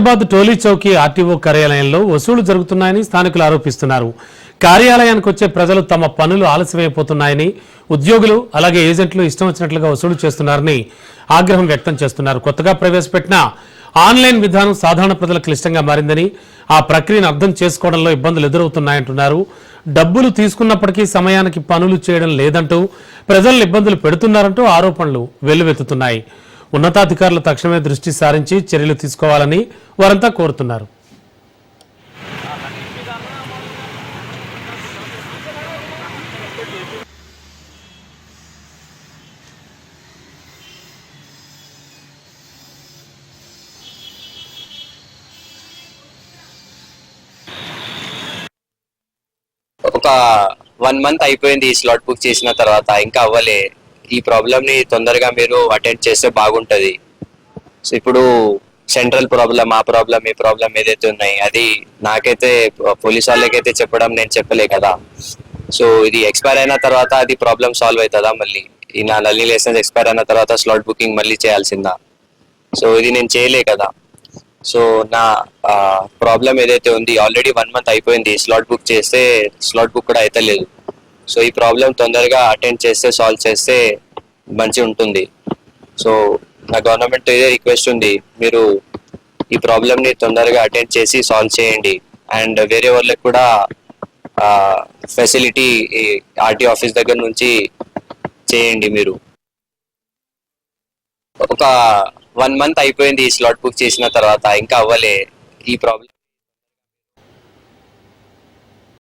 Hyderabad టోలీ Chowki RTO కార్యాలయంలో వసూలు జరుగుతున్నాయని స్థానికులు ఆరోపిస్తున్నారు. కార్యాలయానికి వచ్చే ప్రజలు తమ పనులు ఆలస్యమైపోతున్నాయని, ఉద్యోగులు అలాగే ఏజెంట్లు ఇష్టం వచ్చినట్లుగా వసూలు చేస్తున్నారని ఆగ్రహం వ్యక్తం చేస్తున్నారు. కొత్తగా ప్రవేశపెట్టిన ఆన్లైన్ విధానం సాధారణ ప్రజలకు క్లిష్టంగా మారిందని, ఆ ప్రక్రియను అర్థం చేసుకోవడంలో ఇబ్బందులు ఎదురవుతున్నాయంటున్నారు. డబ్బులు తీసుకున్నప్పటికీ సమయానికి పనులు చేయడం లేదంటూ ప్రజలను ఇబ్బందులు పెడుతున్నారంటూ ఆరోపణలు వెల్లువెత్తుతున్నాయి. ఉన్నతాధికారులు తక్షణమే దృష్టి సారించి చర్యలు తీసుకోవాలని వారంతా కోరుతున్నారు. ఒక 1 మంత్ అయిపోయింది ఈ స్లాట్ బుక్ చేసిన తర్వాత, ఇంకా అవ్వలే. ఈ ప్రాబ్లమ్ ని తొందరగా మీరు అటెండ్ చేస్తే బాగుంటది. సో ఇప్పుడు సెంట్రల్ ప్రాబ్లం, ఆ ప్రాబ్లం, ఈ ప్రాబ్లం ఏదైతే ఉన్నాయి అది నాకైతే పోలీస్ వాళ్ళకైతే చెప్పడం నేను చెప్పలే కదా. సో ఇది ఎక్స్పైర్ అయిన తర్వాత అది ప్రాబ్లం సాల్వ్ అవుతుందా? మళ్ళీ ఈ నా లర్నింగ్ లైసెన్స్ ఎక్స్పైర్ అయిన తర్వాత స్లాట్ బుకింగ్ మళ్ళీ చేయాల్సిందా? సో ఇది నేను చేయలే కదా. సో నా ప్రాబ్లం ఏదైతే ఉంది ఆల్రెడీ 1 మంత్ అయిపోయింది. స్లాట్ బుక్ చేస్తే స్లాట్ బుక్ కూడా అయితే లేదు. సో ఈ ప్రాబ్లం తొందరగా అటెండ్ చేస్తే, సాల్వ్ చేస్తే మంచి ఉంటుంది. సో నా గవర్నమెంట్ ఇదే రిక్వెస్ట్ ఉంది, మీరు ఈ ప్రాబ్లమ్ని తొందరగా అటెండ్ చేసి సాల్వ్ చేయండి. అండ్ వేరే వాళ్ళకి కూడా ఫెసిలిటీ ఆర్టీ ఆఫీస్ దగ్గర నుంచి చేయండి. మీరు ఒక 1 మంత్ అయిపోయింది ఈ స్లాట్ బుక్ చేసిన తర్వాత, ఇంకా అవ్వలే. ఈ ప్రాబ్లం